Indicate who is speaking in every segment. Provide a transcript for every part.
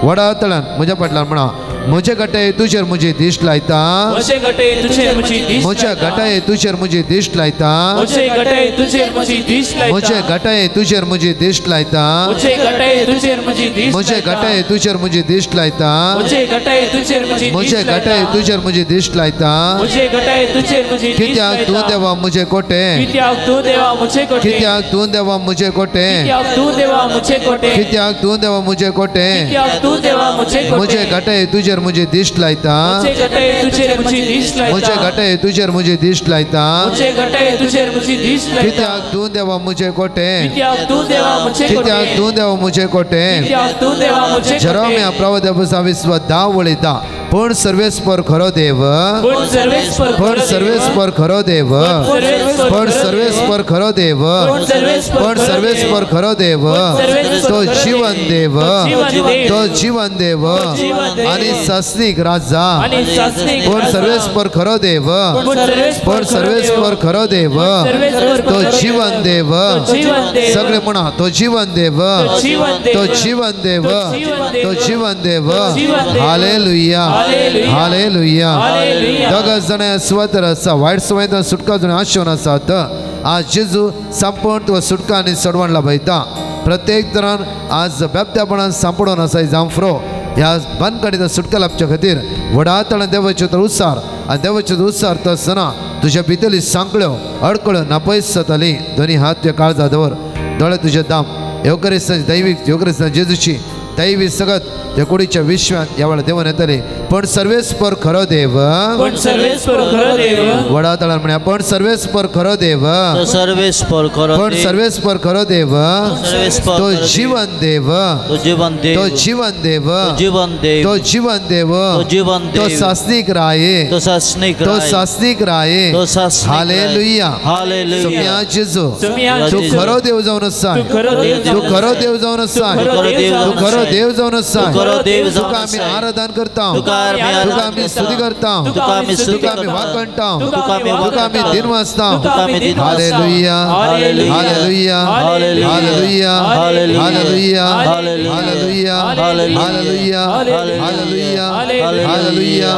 Speaker 1: वडा तळण म्हज्या फाटल्यान म्हणा म्हजे गटाय तुजेर म्हजी दिश्ट लायता
Speaker 2: म्हजे गटाय तुजेर म्हजी दिश्ट
Speaker 1: म्हज्या गटाय तुजेर म्हजी दिश्ट लायता
Speaker 2: म्हजे गटाय तुजेर म्हजी दिश्ट लायता
Speaker 1: म्हजे गटाय तुजेर म्हजी दिश्ट लायता
Speaker 2: म्हजे गटाय तुजेर म्हजी दिश्ट
Speaker 1: म्हजे गटाय तुजेर म्हजी दिश्ट लायता
Speaker 2: म्हजे गटाय तुजेर म्हजी
Speaker 1: म्हजे गटाय तुजेर म्हजी दिश्ट लायता
Speaker 2: म्हजे गटाय तुजेर म्हजी दिश्ट
Speaker 1: कित्याक तूं देवा म्हजे कोटे
Speaker 2: कित्याक तूं देवा म्हजे कोटे
Speaker 1: कित्याक तूं देवा म्हजे कोटे
Speaker 2: कित्याक तूं देवा म्हजे कोटे
Speaker 1: कित्याक तूं देवा म्हजे कोटे
Speaker 2: कित्याक तूं देवा म्हजे कोटे
Speaker 1: म्हजे गटाय तुजेर म्हजी दिश्ट लायता
Speaker 2: म्हजे गटाय तुजेर म्हजी दिश्ट लायता
Speaker 1: म्हजे गटाय तुजेर म्हजी दिश्ट लायता
Speaker 2: म्हजे गटाय तुजेर म्हजी दिश्ट लायता
Speaker 1: कित्याक तूं देवा म्हजे कोटे
Speaker 2: कित्याक तूं देवा म्हजे कोटे
Speaker 1: कित्याक तूं देवा म्हजे कोटे
Speaker 2: कित्याक तूं देवा म्हजे कोटे
Speaker 1: जेरोम्या प्रवाद्या विश्व 10 वळीता पण सर्वेस्पर खरो देव
Speaker 2: पण
Speaker 1: सर्वेस्पर खरो देव पण सर्वेस्पर खरो देव पण सर्वेस्पर खरो देव तो जीवन देव तो जीवन देव आणि शासनिक राजा पण सर्वेस्पर खरो देव पण सर्वेस्पर खरो देव तो जीवन देव सगळे म्हणा तो जीवन देव तो जीवन देव तो जीवन देव हालेलुया हालेलुया दोग जण स्वतर आसा वायट सवयींतल्यान सुटका जण आशेवन आसात आज जेजू संपूर्ण तुका सुटका आनी सडवण लाभयता प्रत्येक तरान आज बेबत्यापणान सांपडून आसा जांफ्रो ह्या बंदकाडीचा सुटका लाभच्या खातीर वडा तळा देवाचे तर उत्सार आनी देवाचे उत्सार तो आसतना तुज्या भितरली सांकळ्यो अडकळ्यो नापयस जाताली दोनी हात तुज्या काळजात दवर दोळे तुजे दाम योगरिस्तांची दैवीक योगरिस्तां जेजूची दैवी सगत त्या कुडीच्या विश्वात ह्या वेळा देवन येतले पण सर्वेस्पर खरो देव
Speaker 2: पण सर्वेस्पर खरो देव
Speaker 1: वडा तळान म्हण्या पण सर्वेस्पर खरो देव
Speaker 3: सर्वेस्पर खरो
Speaker 1: पण सर्वेस्पर खरो देव तो जीवन देव
Speaker 3: तो जीवन देव
Speaker 1: तो जीवन देव
Speaker 3: जीवन देव
Speaker 1: तो जीवन देव
Speaker 3: तो जीवन
Speaker 1: तो
Speaker 3: देव
Speaker 1: शासनिक राये
Speaker 3: तो शासनिक
Speaker 1: तो शासनिक राये
Speaker 3: तो शासनिक
Speaker 1: हालेलुया
Speaker 3: हालेलुया
Speaker 1: सुम्या जेजू तू
Speaker 2: जेजू
Speaker 1: खरो देव जावन आसा
Speaker 2: तू खरो देव
Speaker 1: तू खरो देव जावन आसा तू खरो देव जावन आसा
Speaker 3: देव
Speaker 1: तुका आमी आराधन करता तुका आमी स्तुती करता तुका आमी वाकणटा तुका आमी दिन वाजता हालेलुया हालेलुया हालेलुया हालेलुया हालेलुया हालेलुया हालेलुया हालेलुया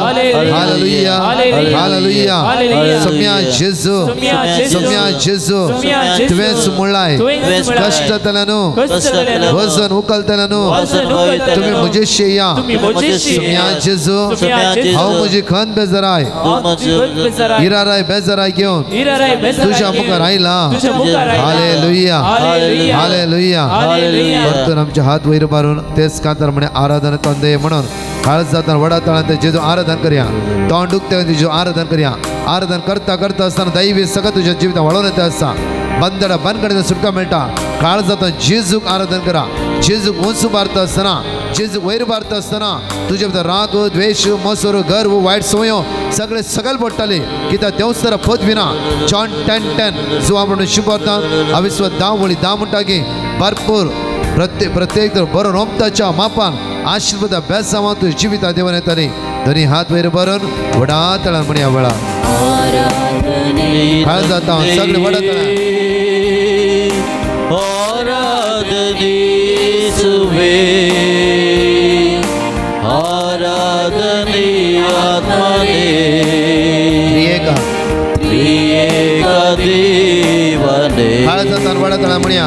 Speaker 1: हालेलुया हालेलुया सम्या जेजू सम्या जेजू तुवेंच म्हणलाय कष्टतल्यानु वजन उखलतल्यानु तुम्ही म्हजेशी या सम्या जेजू हांव म्हजी खंत बेजाराय इराराय बेजाराय घेवन तुज्या मुखार आयला हालेलुया हालेलुया परतून आमचे हात वयर मारून तेच कांतार म्हणे आराधन तंदे म्हणून काळज जाताना वडा तळांत जेजू आराधन करया तोंड दुखते जेजू आराधन करया आराधन करता करता आसतना दैवी सगळं तुज्या जिवितांत वळोवन येता आसा बंदडा बंदकडेन सुटका मेळटा काळ जाता जेजूक आराधन करा जेजूक उंच मारता आसतना जेजूक वयर मारता आसतना तुजे भितर राग द्वेष मसोर गर्व वायट संवयो सगळे पडटले कित्याक देवच तर पद विना जॉन 10:10 जो आपण शिकवता अविस्व 10 वळी 10 म्हणटा की भरपूर प्रत्येक तर बरो रोमताच्या मापान आशीर्वाद बेसांव तुझ्या जिविता देवन येतली दोनी हात वयर भरून वडा तळान म्हण ह्या वेळा काळ जाता सगळे वडा तळान
Speaker 3: आराधनीसुवे आराधनी आत्मने त्रिएका देवने
Speaker 1: काळ जाता वडा तळान म्हणया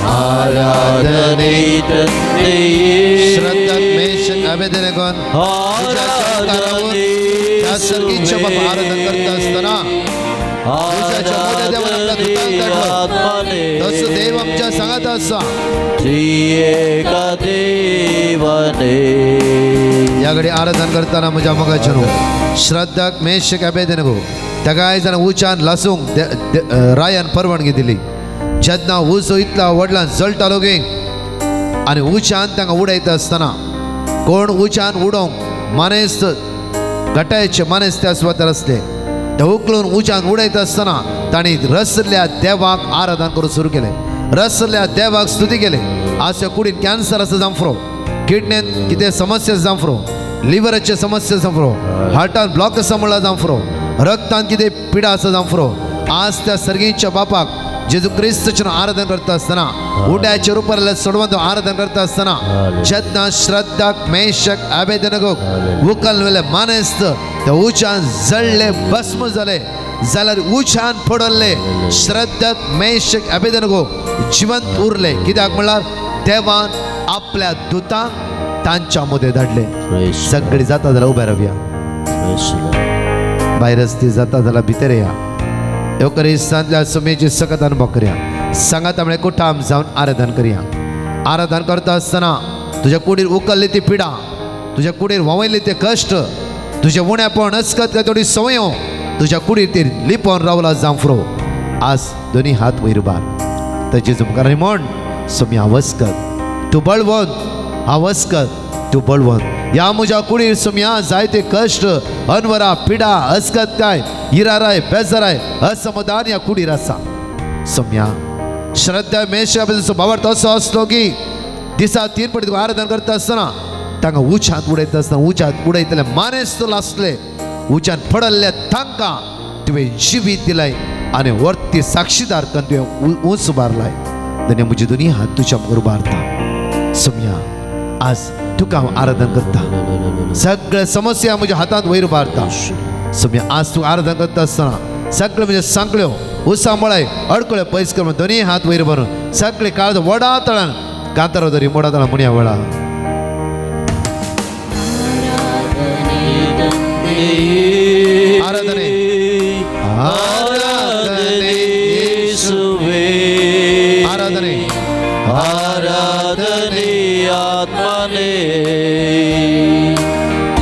Speaker 3: आराधने तन्ने
Speaker 1: श्रद्धात मेषक अभेदनेगोन त्या सर्गीच्या बाबा आराधन करता असताना तस देव आमच्या सांगत असा
Speaker 3: त्रिएका देवने
Speaker 1: याकडे आराधन करताना म्हज्या मगाच्यानु श्रद्धाक मेषक अभेदनेगो तेगाय जाण उच्चान लासूंक रायान परवानगी दिली जेन्ना उजो इतला व्हडल्यान जळटालो गे आनी उच्चान तांकां उडयता आसतना कोण उच्चान उडोवंक मानेस्त गटायचे मानेस्त त्या सुवातेर आसले ते उखलून उच्चान उडयता आसतना तांणी रसल्या देवाक आराधन करूंक सुरू केलें रसल्या देवाक स्तुती केली आज त्या कुडीन कॅन्सर आसा जांफ्रो किडनीन कितें समस्या जांफ्रो लिव्हराचे समस्या जांफ्रो हार्टान ब्लॉक आसा म्हणला जांफ्रो रक्तान कितें पिडा आसा जांफ्रो आज त्या सर्गीच्या बापाक जेजू ख्रिस्ताची आराधना करता असताना उड्याच्या रूपाला सोडवून आराधना करता असताना जतना श्रद्धाक मेषक अबेदनगो उकलवेले मानेस्त त्या उचान जळले भस्म झाले जाल्यार उचान पडले श्रद्धाक मेषक अबेदनगो जिवंत उरले कित्याक म्हळ्यार देवान आपल्या दूतांक तांच्या मदें धाडले सगळी जाता जाल्यार उबे रावया भायरच ती जाता जाल्यार भितर या एवकरिस्तांतल्या सुमेची सकत अनुभव करया सांगात आमळे कुटाम जावन आराधन करया आराधन करता असताना तुझ्या कुडीर उकल्ली ती पिडा तुझ्या कुडीर ववयली ते कश्ट तुझे उण्यापण अस्कत काय थोडी संवयो तुझ्या कुडीर ती लिपोन रावला जावं फुरो आज दोन्ही हात वयर बार ताची तुमकां म्हण सोमी हांव वस्कत तूं बळवंत हांव वस्कत तूं बळवंत या म्हज्या कुडीर सोम्या जायते कश्ट अनवरा पिडा अस्कत काय इराराय बेजाराय असमाधान या कुडीर आसा सोम्या श्रद्धा मेषाचो भावार्थ असो आसलो की दिसा 3 फावटी आराधना करता आसतना तांकां उच्चांत उडयता आसतना उच्चांत उडयतले मानेस्त आसले उच्चांत पडल्ले तांकां तुवें जिवीत दिलाय आनी वर्ती साक्षीदार करून तुवें उंच उबारलाय धन्य म्हजी दोनी हात तुज्या मुखार उबारता सोम्या आज तुका हांव आराधना करता सगळे समस्या म्हज्या हातांत वयर उबारता सोम्या आज तूं आराधना करता आसतना सगळे म्हज्या सांकळ्यो उसांबळाय अडकळ्यो पयस कर दोनी हात वयर भरून सगळे काळज वडा तळान कांतारो धरी मोडा तळान म्हणया वळा आराधने आराधने
Speaker 3: येशुवे
Speaker 1: आराधने
Speaker 3: आराधने आत्मने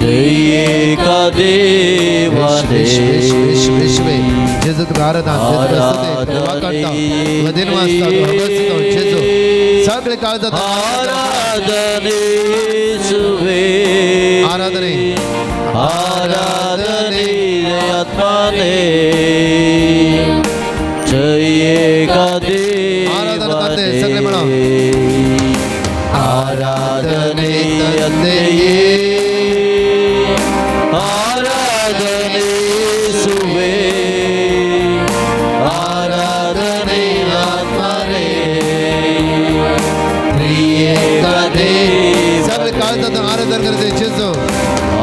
Speaker 3: जय का देवाने
Speaker 1: जेजू तुका आराधना जेजू वाकाडटा तुका दिन वाजता जेजू सगळे काळजात
Speaker 3: आराधने येशुवे
Speaker 1: आराधने
Speaker 3: आराधने आत्मने जय का
Speaker 1: आराधना सगळे म्हणा
Speaker 3: आराधने तन्ने आराधने सुवे आराधने आत्मने त्रिएका देव
Speaker 1: सगळे काळजात आराधना करते जेजू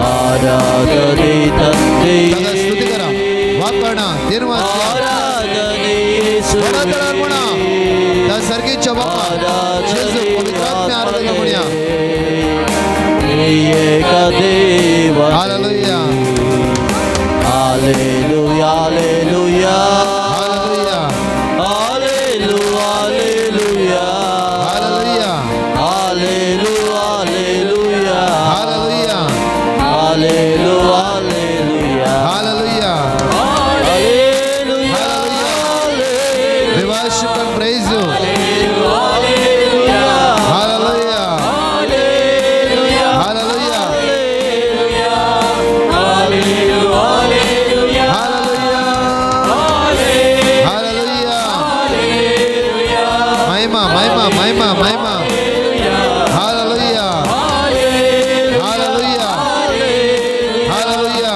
Speaker 3: आराधने तन्ने
Speaker 1: स्तुती करा वाकडा निर्वास
Speaker 3: आराधने
Speaker 1: वडा तळान म्हणा त्या सर्गीच्या बापा जेजू पवित्र आत्म्या आराधना म्हणया
Speaker 3: त्रिएका देव
Speaker 1: हालेलुया
Speaker 3: हालेलुया हालेलुया
Speaker 1: हालेलुया
Speaker 3: हालेलुया
Speaker 1: हालेलुया
Speaker 3: हालेलुया
Speaker 1: हालेलुया
Speaker 3: हालेलुया
Speaker 1: हालेलुया
Speaker 3: हालेलुया
Speaker 1: we worship and praise you hallelujah महिमा हालेलुया हालेलुया हालेलुया हालेलुया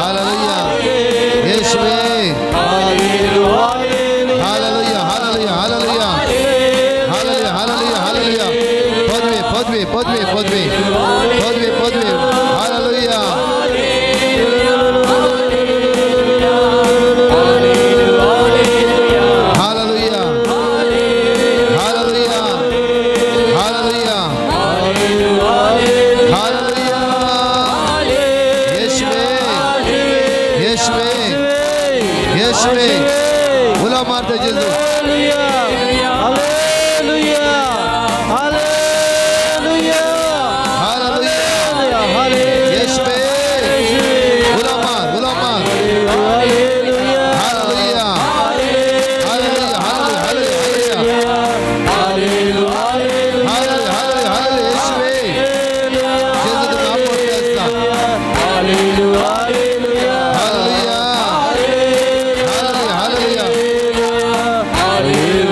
Speaker 1: हालेलुया येशुवे हालेलुया हालेलुया हालेलुया हालेलुया हालेलुया हालेलुया पदवी पदवी पदवी पदवी पदवी हालेलुया बोला मारते जेजू
Speaker 3: Hallelujah.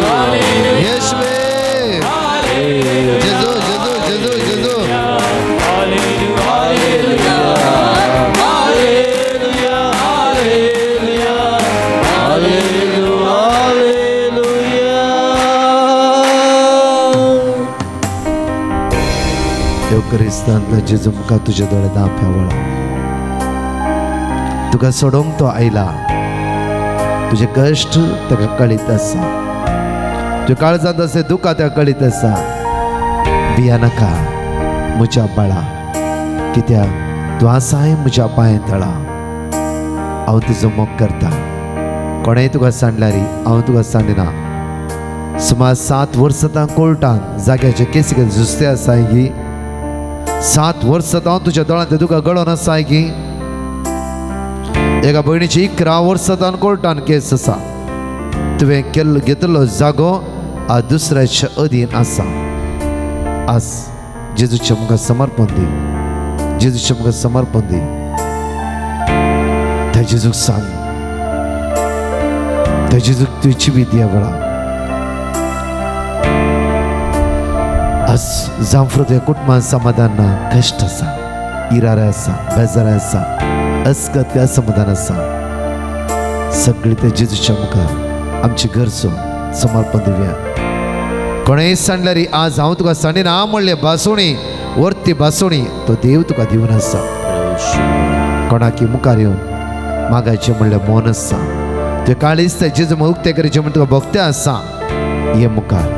Speaker 1: आसतना जेजू मुका तुझे दोळे धांप्या वळा तुका सोडूंक तो आयला तुझे कश्ट ताका कळीत आसा तुझे काळजांत असे दुखा ताका कळीत आसा भिया नाका म्हज्या बाळा कित्याक तूं आसाय म्हज्या पांय तळा हांव तुजो मोग करता कोणेंय तुका सांडल्यार हांव तुका सांडिना सुमार 7 वर्सां कोर्टान जाग्याचे केसीक झुजते आसाय की 7 वर्सां हांव तुज्या दोळ्यांत तुका गळोन आसाय की एका भयणीची 11 वर्सां कोर्टान केस आसा तुवें घेतलो जागो आ दुसऱ्याच्या अधीन आसा आज जेजूच्या मुखार समर्पण दी जेजूच्या मुखार समर्पण दी त्या जेजूक सांग त्या जेजूक तुजी बी दिया वळा आज जांफ्रो तुझ्या कुटुंबात समाधान ना कष्ट आसा इरारे आसा बेजारे आसा अस्कत काय समाधान आसा सगळी त्या जेजूच्या मुखार आमची गरजो समर्पण दिवया कोणेंय सांडल्यार आज हांव तुका सांडिना म्हणले बासुणी वर्ती बासुणी तो देव तुका दिवन आसा कोणाकी मुखार येवन मागायचे म्हणले मौन आसा तुवें काळीज त्या जेजू उक्ते करचे म्हण तुका भोगते आसा ये मुखार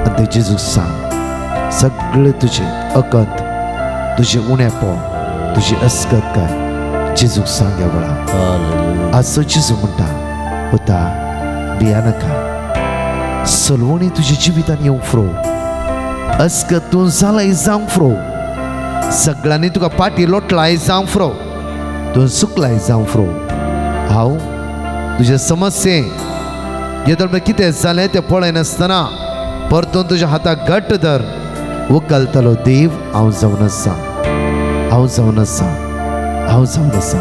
Speaker 1: आनी ते जेजूक सांग सगळे तुझे अकत तुझे उणेपण तुझी अस्कत काय जेजूक सांग वळा आज जेजू म्हणटा पुता भिया नाका सलवणी तुझ्या जिवितान येवंक फ्रो अस्कत तूं जालाय जावंक फ्रो सगळ्यांनी तुका पाटी लोटलाय जावंक फ्रो तूं सुकलाय जावंक फ्रो हांव तुजे समस्ये येदोळ कितें जालें तें पळयनासतना परतून तुज्या हाताक घट्ट धर वखलतलो देव हांव जावन आसा हांव जावन आसा हांव जावन आसा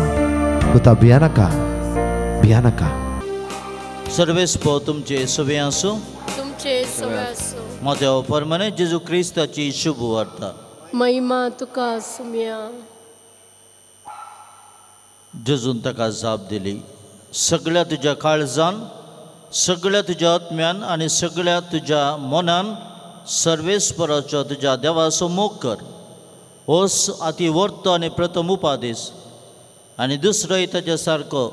Speaker 1: पुता भिया नाका भिया नाका
Speaker 3: सर्वेस्पो तुमचे सवे आसूं
Speaker 4: तुमचे सवे आसूं
Speaker 3: मोठ्या परमने जेजू क्रिस्ताची शुभ वार्ता
Speaker 4: महिमा तुका सुम्या
Speaker 3: जेजून ताका जाप दिली सगळ्या तुज्या काळजान सगळ्या तुज्या आत्म्यान आनी सगळ्या तुज्या मनान सर्वेस्पराचो तुज्या देवाचो मोग कर होस अति वर्त आनी प्रथम उपादेश आनी दुसरोय ताच्या सारको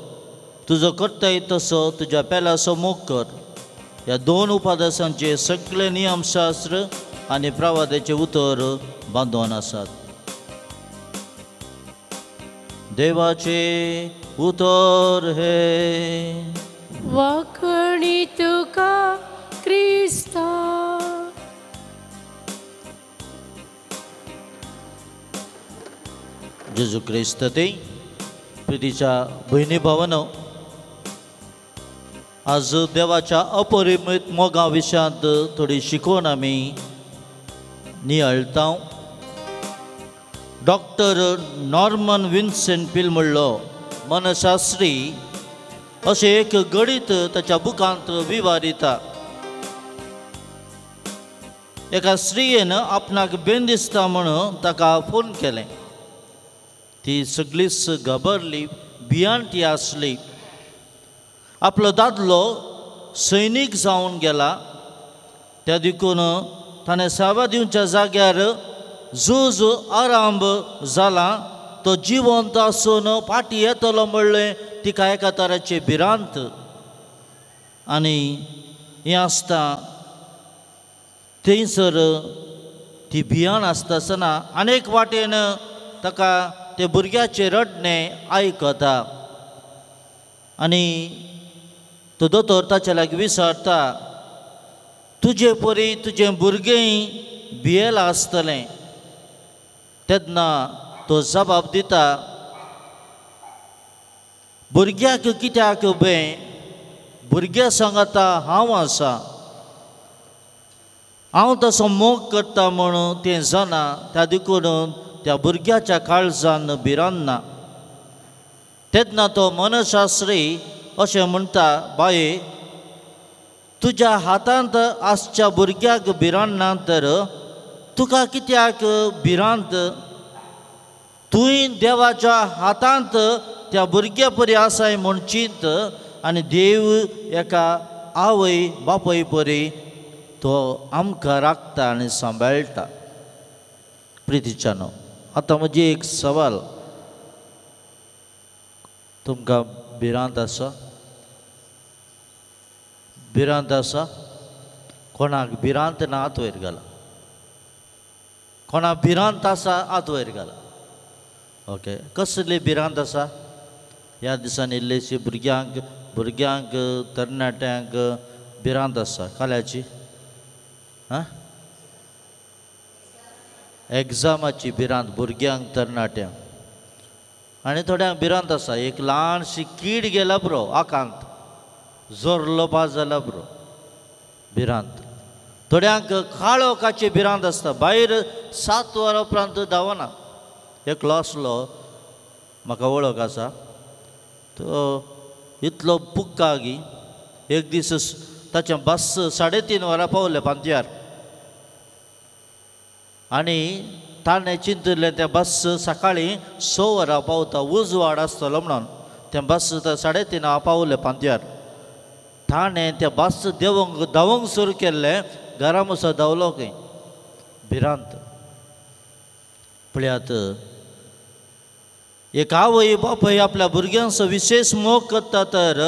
Speaker 3: तुजो करताय तसो तुज्या पेलाचो मोग कर ह्या 2 उपादेशांचे सगळे नियमशास्त्र आनी प्रवादाचे उतर बांदून आसात देवाचे उतर हे
Speaker 4: वाखणी तुका क्रिस्ता
Speaker 3: जेजू क्रिस्त ते प्रितीच्या भयणी भावानो आज देवाच्या अपरिमीत मोगा विशयांत थोडी शिकवण आमी नियळटा डॉक्टर नॉर्मन विन्सेंट पील म्हणलो मनशास्त्री अशें एक गणित ताच्या बुकांत विवारिता एका स्त्रियेन आपणाक बेंदिसता म्हणून ताका फोन केलें ती सगळीच घाबरली भियांती आसली आपलो दादलो सैनीक जावन गेला त्या देखून ताणें सेवा दिवच्या जाग्यार झूज आरांब जाला तो जिवंत आसून फाटीं येतलो म्हणलें तिका एका तराचें भिरांत आनी हें आसता थंयसर ती भियाण आसतना आनेक वाटेन ताका ते भुरग्याचें रडणें आयकता आनी तो दोतोर ताचे लागीं विचारता तुजे परी तुजें भुरगें भियेलां आसतलें तेन्ना तो जबाब दिता भुरग्याक कित्याक भंय भुरग्या सांगता हांव आसा हांव तसो मोग करता म्हणून तें जाणा त्या देखून त्या भुरग्याच्या काळजान भिरांत ना तेन्ना तो मनशास्त्री अशें म्हणटा बाये तुज्या हातांत आसच्या भुरग्याक भिरांत ना तर तुका कित्याक भिरांत तुवें देवाच्या हातांत त्या भुरग्या परी आसाय म्हूण चिंत आनी देव एका आवय बापय परी तो आमकां राखता आनी सांबाळटा प्रितीच्यानो आतां म्हजी एक सवाल तुमकां भिरांत आसा? भिरांत आसा? कोणाक भिरांत ना हात वयर घाला. कोणाक भिरांत आसा हात वयर घाला. ओके, कसली भिरांत आसा? ह्या दिसांनी इल्लीशी भुरग्यांक तरणाट्यांक भिरांत आसा. काल्याची एग्जामाची भिरांत भुरग्यांक तरणाट्यांक. आनी थोड्यांक भिरांत आसा एक ल्हानशी कीड गेला पुरो आकांत, जोरलो पास जाला पुरो भिरांत. थोड्यांक काळोखाची भिरांत आसता, भायर 7 वरां उपरांत धांवना. एकलो आसलो म्हाका वळख आसा, तो इतलो पुक्का गी. एक दीस ताचें बस 3:30 वरां पावलें पांतयार आनी ताणें चिंतलें तें बस सकाळीं 6 वरां पावता, उजवाड आसतलो म्हणून तें बस 3:30 पावलें पांतयार. ताणें तें बस धांवंक सुरू केल्लें, घरा असो धांवलो खंय भिरांत. पळयात, एक आवय बापूय आपल्या भुरग्यांचो विशेष मोग करता तर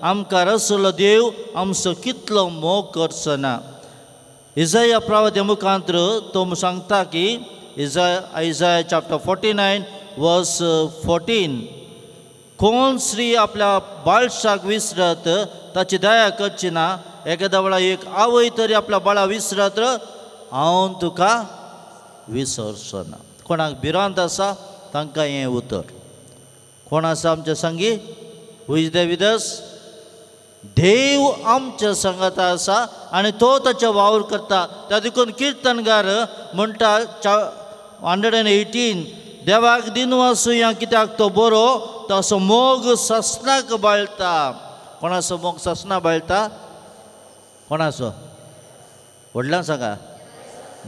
Speaker 3: आमकां रचलो देव आमचो कितलो मोग करचो ना. इसाया प्रवादे मुखांतर तो सांगता की Isaiah chapter 49 verse 14, कोण स्त्री आपल्या बाळशाक विसरत ताची दया करची ना. एखाद्या वेळा एक आवय तरी आपल्या बाळा विसरत, हांव तुका विसरचो ना. कोणाक भिरांत आसा तांकां हें उतर. कोण आसा आमच्या संगी? Who is there with us? देव आमच्या संगत आसा आनी तो ताचे वावर करता. त्या देखून किर्तनगार म्हणटा 118, देवाक दिनवासू या कित्याक तो बरो, तो असो मोग ससनाक बाळटा. कोणाचो मोग ससना बाळटा? कोणाचो? व्हडल्यान सांगा.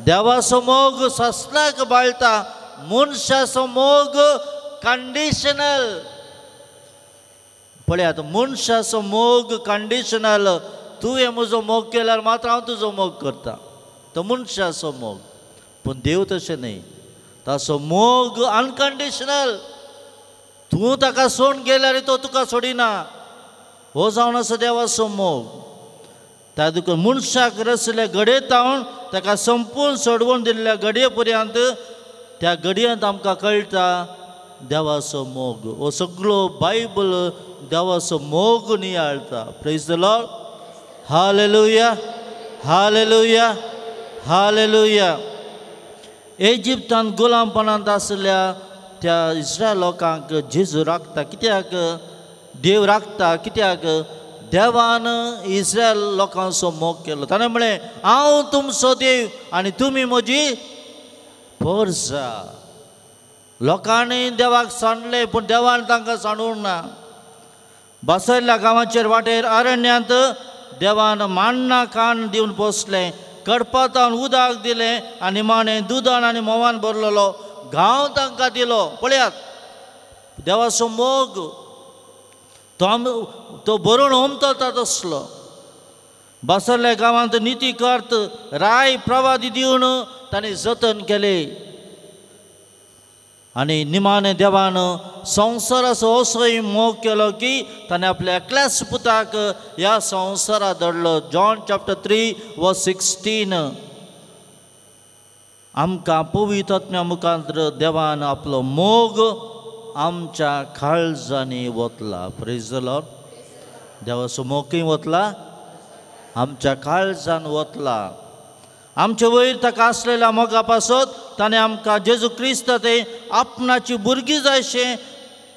Speaker 3: देवाचो मोग ससनाक बाळटा. मनशाचो मोग कंडिशनल. पळयात, मनशाचो मोग कंडिशनल. तुवें म्हजो मोग केल्यार मात्र हांव तुजो मोग करता. तो मनशाचो मोग. पूण देव तशें न्ही. ताचो मोग अनकंडिशनल. तूं ताका सोडून गेल्यार तो तुका सोडिना. हो जावन आसा देवाचो मोग. त्या देखून मनशाक रचले घडये तावन ताका संपूर्ण सोडवून दिल्ल्या घडये पर्यंत, त्या घडयेंत आमकां कळटा देवाचो मोग. हो सगळो बायबल देवाचो मोग नियाळटा. Praise the Lord. हालेलुया, हालेलुया, हालेलुया. इजिप्तान गुलामपणांत आसल्या त्या इस्रायल लोकांक जेजू राखता. कित्याक देव राखता? कित्याक देवान इस्रायल लोकांचो मोग केलो. ताणें म्हळें, हांव तुमचो देव आनी तुमी म्हजी परजा. लोकांनी देवाक सांडले पूण देवान तांकां सांडूंक ना. बसयल्ल्या गांवाचेर वाटेर अरण्यांत देवान मान्ना कान दिवन पोसलें, कडपातान उदक दिलें आनी निमाणें दुदान आनी मोवान भरलेलो गांव तांकां दिलो. पळयात, देवाचो मोग तो बरोवन ओमतता तसलो. बसयल्ल्या गांवांत निती करत राय प्रवादी दिवन ताणें जतन केलें. आनी निमाणें देवान संवसाराचो असोय मोग केलो की ताणें आपल्या एकल्याच पुताक ह्या संवसारांत धाडलो. John chapter 3 verse 16. आमकां पवित्र आत्म्या मुखांतर देवान आपलो मोग आमच्या काळजांनी ओतला. Praise the Lord. देवाचो मोग खंय वतला? आमच्या काळजान वतला. आमचे वयर ताका आसलेल्या मोगा पासत ताणें आमकां जेजू क्रिस्त ते आपणाची भुरगीं जायशें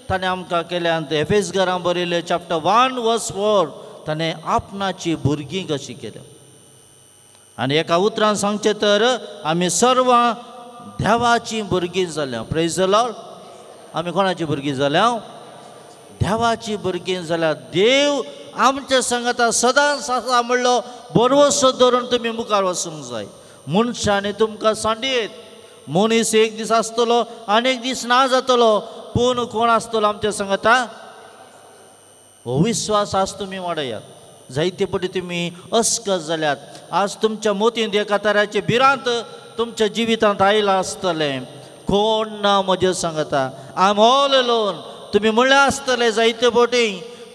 Speaker 3: ताणें आमकां केल्यात. एफेसकारांक बरयलें chapter 1 verse 4, ताणें आपणाची भुरगीं कशीं केल्या. आनी एका उतरान सांगचें तर आमी सर्वां देवाची भुरगीं जाल्या. Praise the Lord. आमी कोणाची भुरगीं जाल्या? देवाची भुरगीं जाल्या. देव आमच्या संगता सदांच आसा म्हणलो बरोसो धरून तुमी मुखार वचूंक जाय. मनशांनी तुमकां सांडयत. मनीस एक दीस आसतलो आनी एक दीस ना जातलो, पूण कोण आसतलो आमच्या संगता? हो विश्वास आज तुमी वाडयात. जायते पटी तुमी अस्कत जाल्यात. आज तुमच्या मोतीन एका तराचे भिरांत तुमच्या जिवितांत आयलां आसतलें. कोण ना म्हजे सांगता आय एम ऑल अलोन. तुम्ही म्हणले आसतले जायते फावटी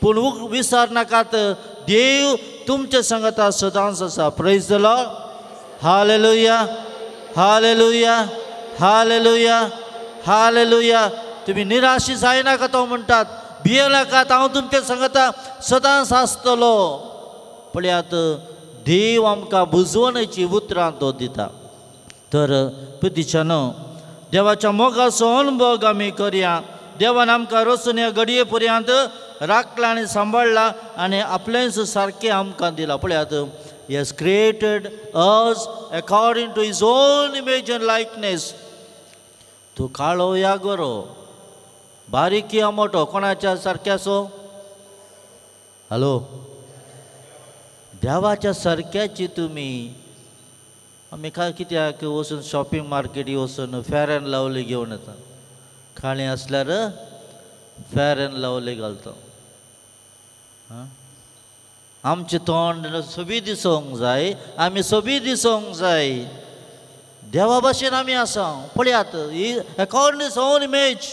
Speaker 3: पूण विसर नाकात देव तुमचे सांगता सदांच आसा. Praise the Lord. हालेलुया हालेलुया हालेलुया हालेलुया. तुम्ही निराशी जायनाका तो म्हणटात, भियेनाकात, हांव तुमचे सांगता सदांच आसतलो. पळयात देव आमकां बुजवणेची उतरां तो दिता. तर पितिच्यानो देवाच्या मोगाचो अनुभव आमी करया. देवान आमकां रचून ह्या घडये पर्यंत राखला आनी सांबाळला आनी आपलेंच सारकें आमकां दिलां. पळयात He has created us according to His own image and likeness. तूं काळो या गोरो, बारीक या मोठो, कोणाच्या सारक्याचो? हॅलो, देवाच्या सारक्याची तुमी. आमी काय कित्याक वचून शॉपिंग मार्केटी वचून फेअर अँड लवली घेवन येता. काळी असल्यार फेअर अँड लवली घालता. आमचे तोंड सोबी दिसोंक जाय, आमी सोबी दिसोंक जाय. देवा भाशेन आमी आसा. पळयात अकॉर्डिंग टू ओन इमेज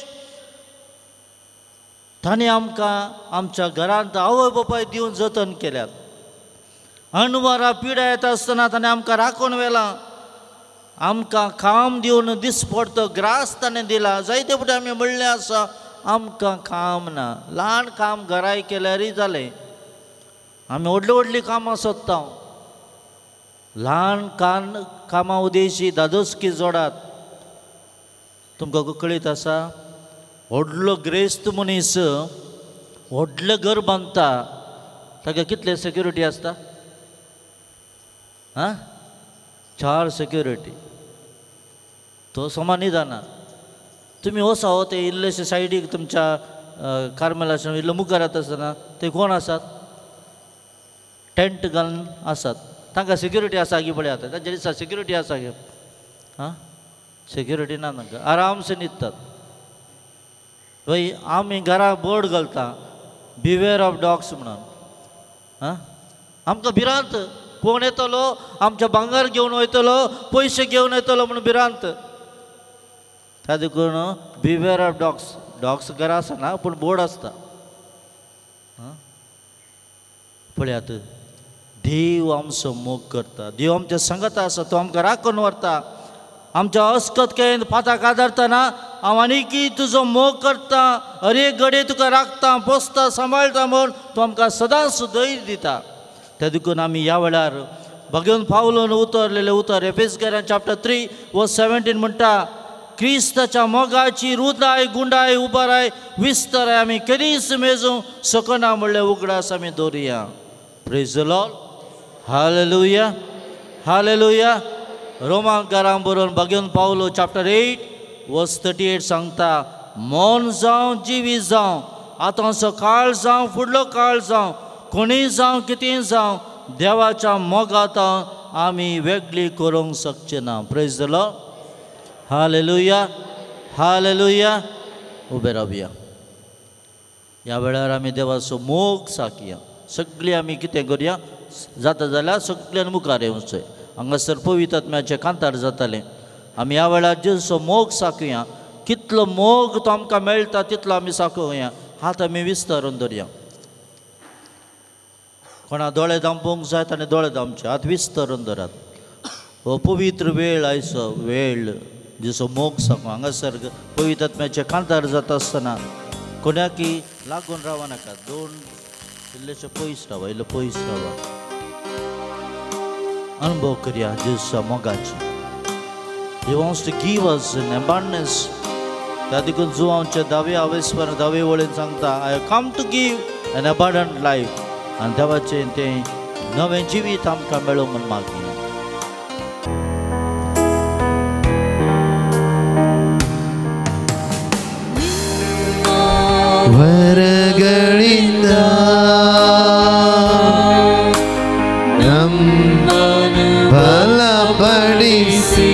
Speaker 3: ताणें आमकां आमच्या घरांत आवय बापाय दिवन जतन केल्यात. अणवरां पिड्या येता आसतना ताणें आमकां राखून व्हेलां. आमकां काम दिवन दिसपडतो ग्रास ताणें दिला. जायते फावटी आमी म्हणलें आसा आमकां काम ना. ल्हान काम घराय केल्यारय जालें. आमी व्हडलीं व्हडलीं कामां सोदता. ल्हान कामां उदेशी दादोसकी जोडात. तुमकां कळीत आसा व्हडलो ग्रेस्त मनीस व्हडलें घर बांदता, ताका कितले सेक्युरिटी आसता? 4 सेक्युरिटी. तो समान जाना. तुमी वसा हो ते इल्लेशे सायडीक तुमच्या कार्मेलाच्या इल्लो मुखार येता आसतना ते कोण आसात? टेंट घालून आसात. तांकां सेक्युरिटी आसा गी. पळयात तांचे दिसा सेक्युरिटी आसा गे. सेक्युरिटी ना तांकां. आरामसे न्हिदतात. भाई आमी घरा बोर्ड घालता बिवेअर ऑफ डॉग्स म्हणून. आमकां भिरांत. कोण येतलो आमच्या भांगर घेवन वयतलो, पयशे घेवन येतलो म्हणून भिरांत. त्या देखून बिवेअर ऑफ डॉग्स. डॉग्स घरा आसना पूण बोर्ड आसता. पळयात देव आमचो मोग करता. देव आमच्या सांगता आसा. तो आमकां राखून व्हरता. आमच्या अस्कतकेन पाताक आदारतना हांव आनीकी तुजो मोग करता, हर एक घडये तुका राखता, पोसता, सांबाळटा म्हूण तो आमकां सदांच धैर्य दिता. त्या देखून आमी ह्या वेळार भगवन पावलोन उतरलेले उतर एफेसकारांत चॅप्टर 3 वर्स 17 म्हणटा क्रिस्ताच्या मोगाची रुदाय गुंडाय उबाराय विस्ताराय आमी केदीच मेजूं शकना म्हणलें उगडास आमी दवरया. Praise the Lord. हालेलुया हालेलुया. रोमांकारां बरोवन भगवन पावलो चॅप्टर 8 वर्स 38 सांगता मोन जावं जिवी जावं, आतांचो काळ जावं फुडलो काळ जावं, कोणीय जावं कितेंय जावं, देवाच्या मोगात आमी वेगळी करूंक शकचे ना. Praise the Lord. हालेलुया हालेलुया. उबे रावया. ह्या वेळार आमी देवाचो मोग साकया. सगळीं आमी कितें करया? जाता जाल्यार सगळ्यान मुखार येवचें. हांगासर पवित्र आत्म्याचें कांतार जातालें. आमी ह्या वेळार जेजूचो मोग साकुया. कितलो मोग तो आमकां मेळटा तितलो आमी साकुया. हात आमी विस्तारून धरया. कोणा दोळे धांपूंक जाय ताणें दोळे धांपचे. हात विस्तारून धरात. हो पवित्र वेळ आयचो वेळ जेजूचो मोग साकू. हांगासर पवित्र आत्म्याचें कांतार जाता आसतना कोणाकी लागून रावा नाका. दोन इल्लेशे पयस रावा. इल्लो पयस रावा. अनुभव करया जेजूच्या मोगाची. He wants to give us an abundance. त्या देखून जो आमच्या दावे आवेस्पर दावे वळेन सांगता I have come to give an abundant life. आनी देवाचें तें नवें जिवीत आमकां मेळो म्हूण मागया.
Speaker 1: ವರಗಳಿಂದ ಬಲಪಡಿಸಿ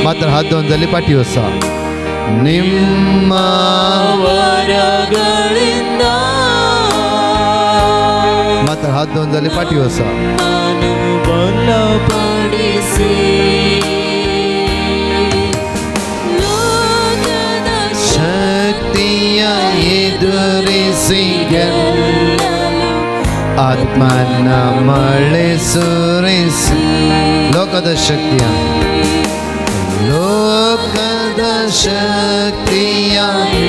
Speaker 1: ಮಾತ್ರ ಹಾದೊಂದಲ್ಲಿ ಪಾಟಿ ಹೊಸ ನಿಮ್ಮ ವರಗಳಿಂದ ಮಾತ್ರ ಹಾದೊಂದಲ್ಲಿ ಪಾಟಿ ಹೊಸ ಬಲಪಡಿಸಿ ಎದುರಿಸಿ ಆತ್ಮನ ಮಳೆ ಸುರಿಸಿ ಲೋಕದ ಶಕ್ತಿಯ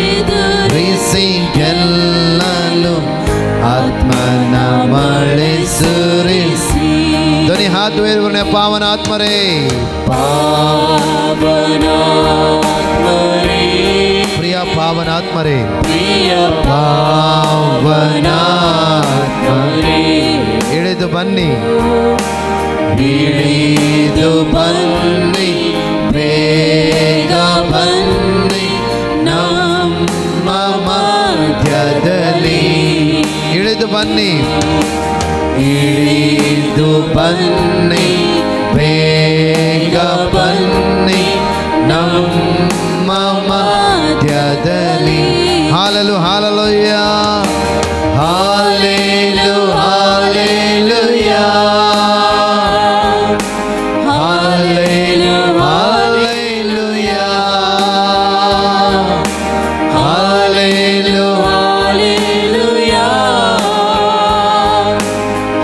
Speaker 1: ಎದುರಿಸಿ ಗೆಲ್ಲಲು ಆತ್ಮನ ಮಳೆ ಸುರಿಸಿ ಧ್ವನಿ ಹಾತು ಎದುರನೆ ಪಾವನ ಆತ್ಮರೇ ಪ್ರಿಯ ಪಾವನಾತ್ಮರೇ ಪಾವನಾತ್ಮರೇ ಇಳಿದು ಬನ್ನಿ ಬೇಗ ಬನ್ನಿ ನಮ್ಮ ಮಧ್ಯದಲ್ಲಿ ಇಳಿದು ಬನ್ನಿ ಬೇಗ ಬನ್ನಿ ನಮ್ಮ ಮಧ್ಯದಲ್ಲಿ ಹಾಲಲು hallelujah ಹಾಲೇಲು hallelujah ಹಾಲೇಲು hallelujah ಹಾಲೇಲು hallelujah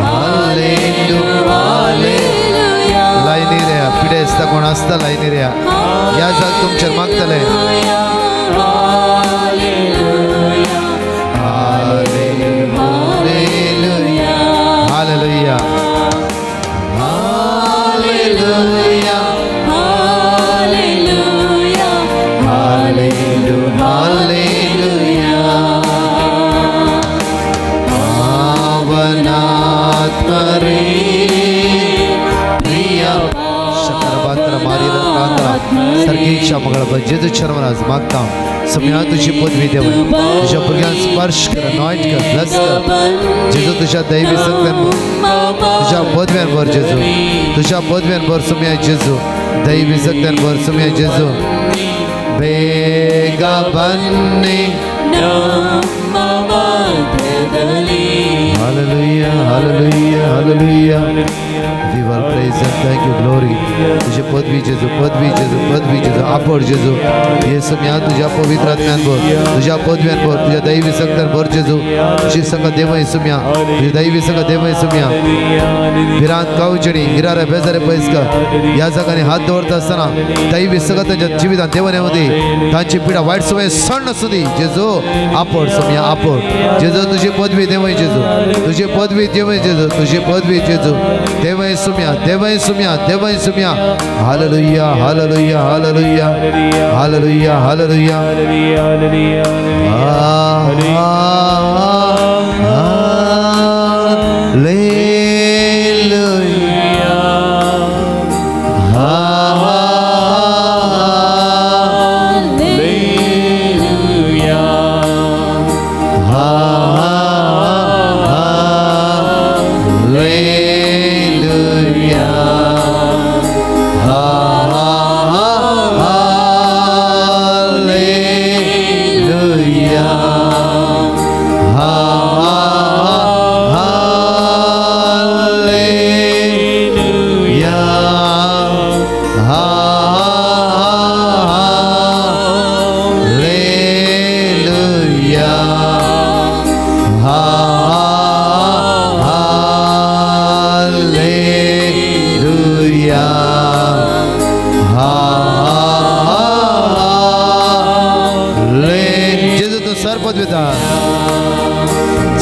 Speaker 1: ಹಾಲೇಲು hallelujah लाईनीरे पिडेस्ता कोण असता लाईनीरे या जाग तुमच्या मागतले हालेलुया हालेलुया हालेलुया हालेलुया पावनात्मरे सारखी इच्छा मगळ जेजू शर्मराज मागता सम्या तुझी पदवी देव तुझ्या भुरग्यांक स्पर्श कर नॉइट कर ब्लेस कर जेजू तुझ्या दैवी शक्तीन तुझ्या पदव्यान भर जेजू तुझ्या पदव्यान भर सम्या जेजू दैवी शक्तीन भर सम्या जेजू बेगा बन्नी हालेलुया हालेलुया हालेलुया We will praise and thank you, glory. तुझे पदवी जेजू आपड जेजू ये सम्या तुझ्या पवित्र आत्म्यान भर तुझ्या पदव्यान भर तुझ्या दैवी शक्तीन भर जेजू तुझी संग देवय सम्या तुझी दैवी संग देवय सम्या विरांत कावचणी हिरारे बेजारे पैसका या जागाने हात दवरता असताना दैवी संग त्यांच्या जीवितान देवण्यामध्ये तांची पिढा वाईट सवय सण सुधी जेजू आपड सम्या आपड जेजू तुझी पदवी देवय जेजू तुझी पदवी देवय जेजू तुझी पदवी जेजू देवय सुम्या देवय सुम्या देवय सुम्या हालेलुया हालेलुया हालेलुया हालेलुया हालेलुया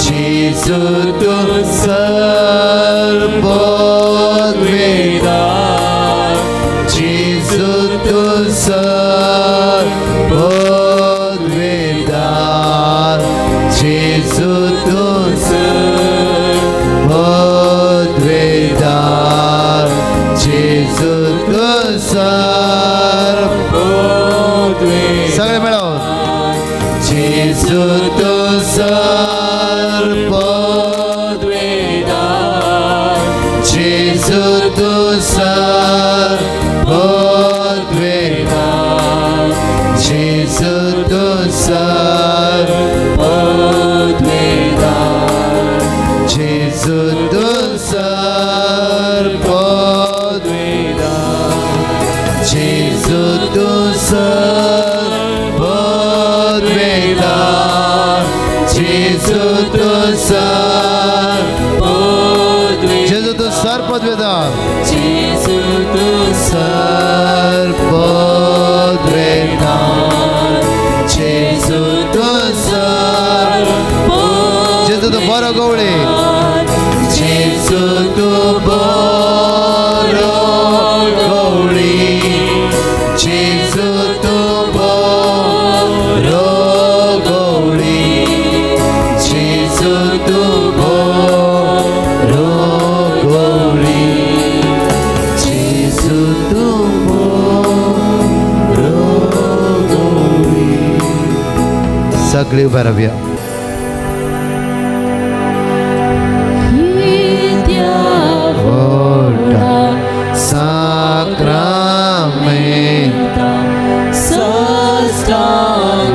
Speaker 1: Jesus, जेजू तू सर पदवीदार सर पदवीदार जेजू तू बरो गवळे जेजू तू बरो गवळी जेजू तू बरो गवळी जेजू तू बरो गवळी जेजू तू बरो गवळी सगळी उभा राहूया Sacramento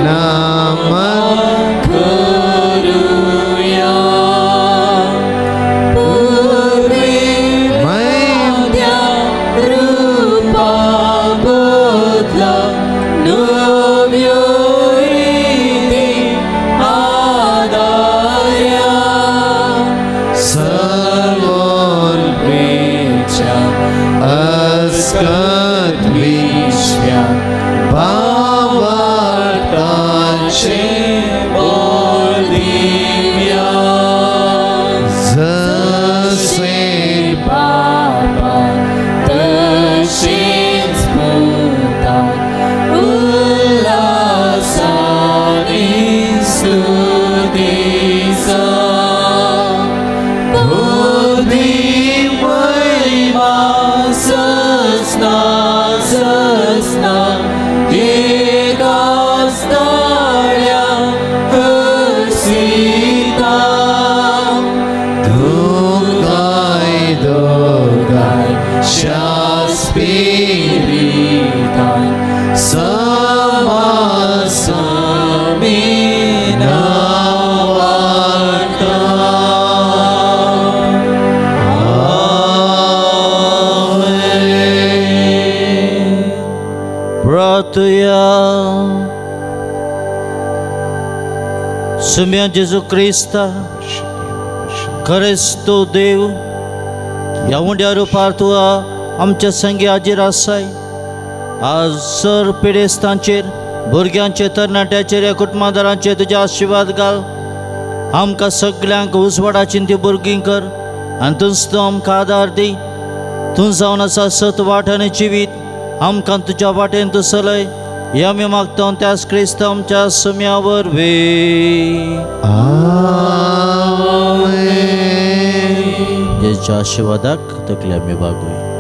Speaker 1: Naman Kuruya Purvi Maidya Rupa Buddha Nuvyuriti Adaya Sarvon Pricha Askat Vishya Bhavartache Bodhimya Zasve Baba Tashin Smuta Ullasani Sudisa Bodhi Mahima Sasna Sasna Digastarya Hursita Dugai Dugai Shaspiritai Samasamina Varta Pratya Sumya Jesu Krista खरेच तो देव ह्या उंड्या रुपार तुका आमच्या संगी हाजीर आसाय आज sir पिडेस्तांचेर भुरग्यांचेर तरणाट्याचेर ह्या कुटुंबादारांचेर तुजे आशिर्वाद घाल आमकां सगळ्यांक उजवाडाची ती भुरगीं कर आनी तुज तूं आमकां आदार दी तूं जावन आसा सत वाटांनी जिवीत आमकां तुज्या वाटेन तूं चलय हे आमी मागता त्याच क्रिस्त आमच्या सुम्या वरवीं आमेन. जेच्या आशिर्वादाक तकले आमी बागोय.